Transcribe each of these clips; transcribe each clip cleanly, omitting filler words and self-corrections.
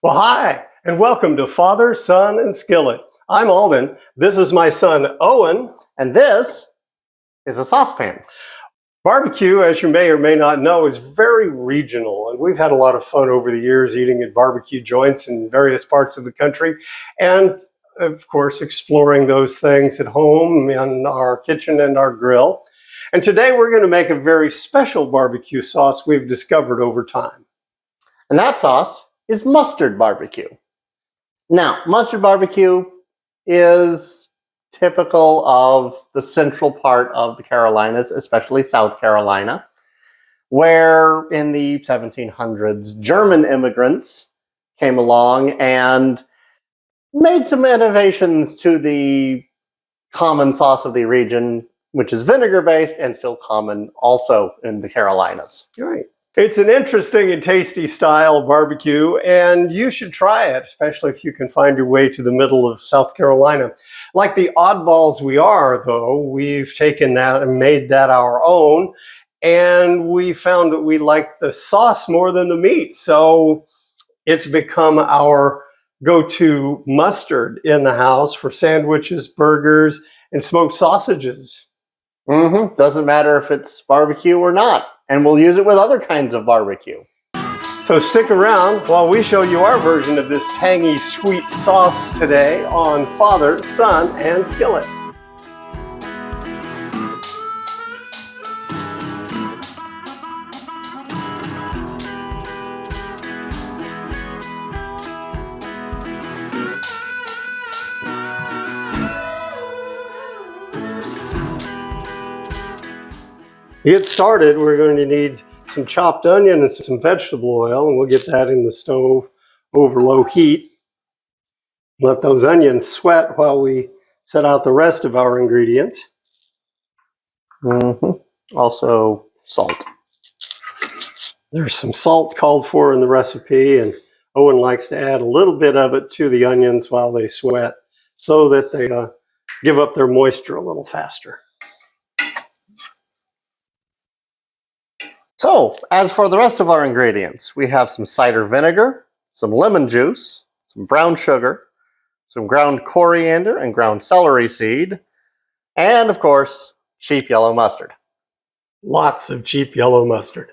Well, hi, and welcome to Father, Son, and Skillet. I'm Alden. This is my son, Owen. And this is a saucepan. Barbecue, as you may or may not know, is very regional, and we've had a lot of fun over the years eating at barbecue joints in various parts of the country, and of course, exploring those things at home in our kitchen and our grill. And today we're going to make a very special barbecue sauce we've discovered over time. And that sauce is mustard barbecue. Now, mustard barbecue is typical of the central part of the Carolinas, especially South Carolina, where in the 1700s, German immigrants came along and made some innovations to the common sauce of the region, which is vinegar-based and still common also in the Carolinas. Right. It's an interesting and tasty style barbecue, and you should try it, especially if you can find your way to the middle of South Carolina. Like the oddballs we are, though, we've taken that and made that our own, and we found that we like the sauce more than the meat, so it's become our go-to mustard in the house for sandwiches, burgers, and smoked sausages. Doesn't matter if it's barbecue or not. And we'll use it with other kinds of barbecue. So stick around while we show you our version of this tangy sweet sauce today on Father, Son, and Skillet. To get started, we're going to need some chopped onion and some vegetable oil, and we'll get that in the stove over low heat. Let those onions sweat while we set out the rest of our ingredients. Also, salt. There's some salt called for in the recipe, and Owen likes to add a little bit of it to the onions while they sweat so that they give up their moisture a little faster. So, as for the rest of our ingredients, we have some cider vinegar, some lemon juice, some brown sugar, some ground coriander and ground celery seed, and of course, cheap yellow mustard. Lots of cheap yellow mustard.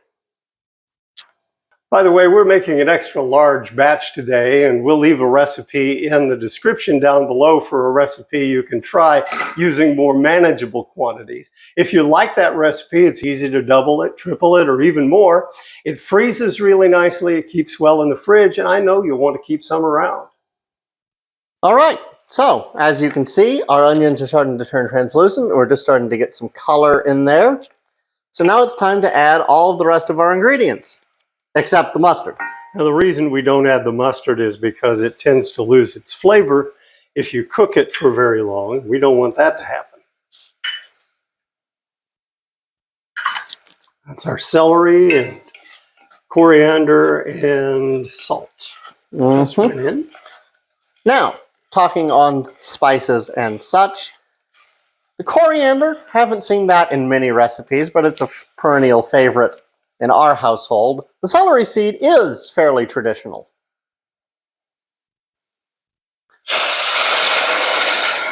By the way, we're making an extra large batch today, and we'll leave a recipe in the description down below for a recipe you can try using more manageable quantities. If you like that recipe, it's easy to double it, triple it, or even more. It freezes really nicely, it keeps well in the fridge, and I know you'll want to keep some around. All right, so as you can see, our onions are starting to turn translucent. We're just starting to get some color in there. So now it's time to add all of the rest of our ingredients. Except the mustard. Now, the reason we don't add the mustard is because it tends to lose its flavor if you cook it for very long. We don't want that to happen. That's our celery and coriander and salt. Just went in. Now, talking on spices and such, the coriander, haven't seen that in many recipes, but it's a perennial favorite in our household. The celery seed is fairly traditional.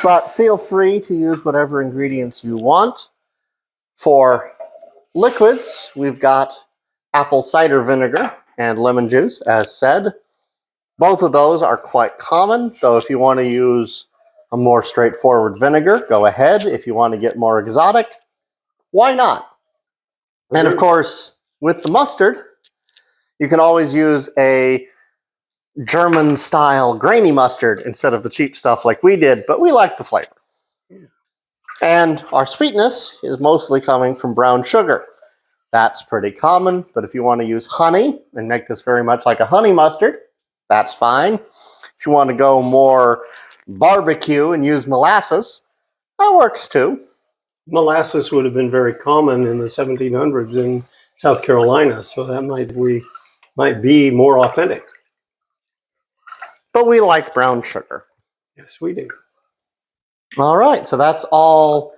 But feel free to use whatever ingredients you want. For liquids, we've got apple cider vinegar and lemon juice, as said. Both of those are quite common, though if you want to use a more straightforward vinegar, go ahead. If you want to get more exotic, why not? And of course, with the mustard, you can always use a German-style grainy mustard instead of the cheap stuff like we did, but we like the flavor. And our sweetness is mostly coming from brown sugar. That's pretty common, but if you want to use honey and make this very much like a honey mustard, that's fine. If you want to go more barbecue and use molasses, that works too. Molasses would have been very common in the 1700s in South Carolina, so that might be more authentic. But we like brown sugar. Yes, we do. All right, so that's all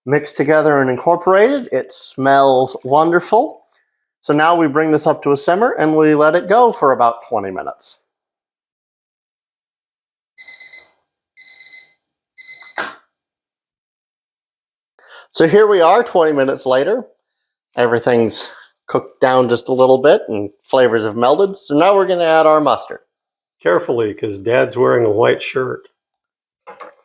mixed together and incorporated. It smells wonderful. So now we bring this up to a simmer and we let it go for about 20 minutes. So here we are 20 minutes later. Everything's cooked down just a little bit and flavors have melded. So now we're going to add our mustard. Carefully, because Dad's wearing a white shirt.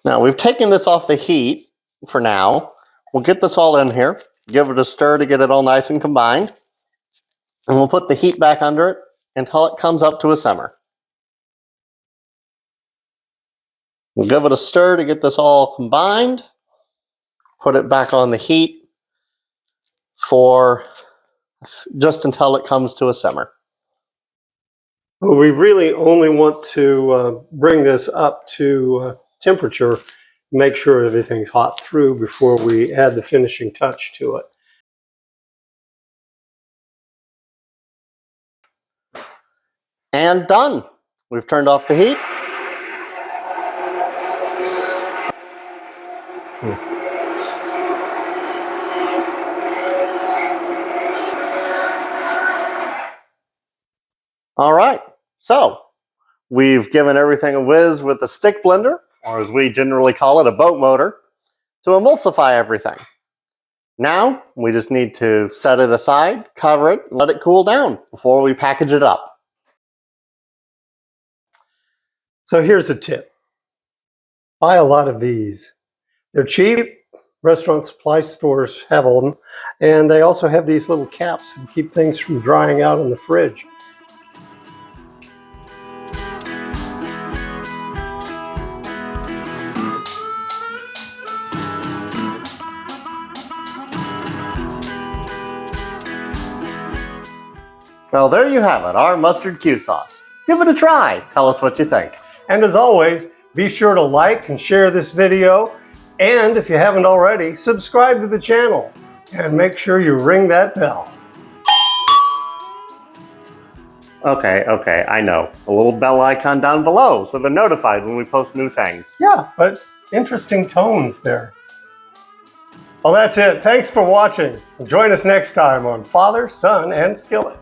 Now we've taken this off the heat for now. We'll get this all in here, give it a stir to get it all nice and combined. And we'll put the heat back under it until it comes up to a simmer. We'll give it a stir to get this all combined. Put it back on the heat for just until it comes to a simmer. Well, we really only want to bring this up to temperature, make sure everything's hot through before we add the finishing touch to it. And done. We've turned off the heat. All right, so we've given everything a whiz with a stick blender, or as we generally call it, a boat motor, to emulsify everything. Now, we just need to set it aside, cover it, and let it cool down before we package it up. So here's a tip. Buy a lot of these. They're cheap. Restaurant supply stores have them. And they also have these little caps to keep things from drying out in the fridge. Well, there you have it, our mustard Q sauce. Give it a try. Tell us what you think. And as always, be sure to like and share this video. And if you haven't already, subscribe to the channel. And make sure you ring that bell. Okay, I know. A little bell icon down below so they're notified when we post new things. Yeah, but interesting tones there. Well, that's it. Thanks for watching. Join us next time on Father, Son, and Skillet.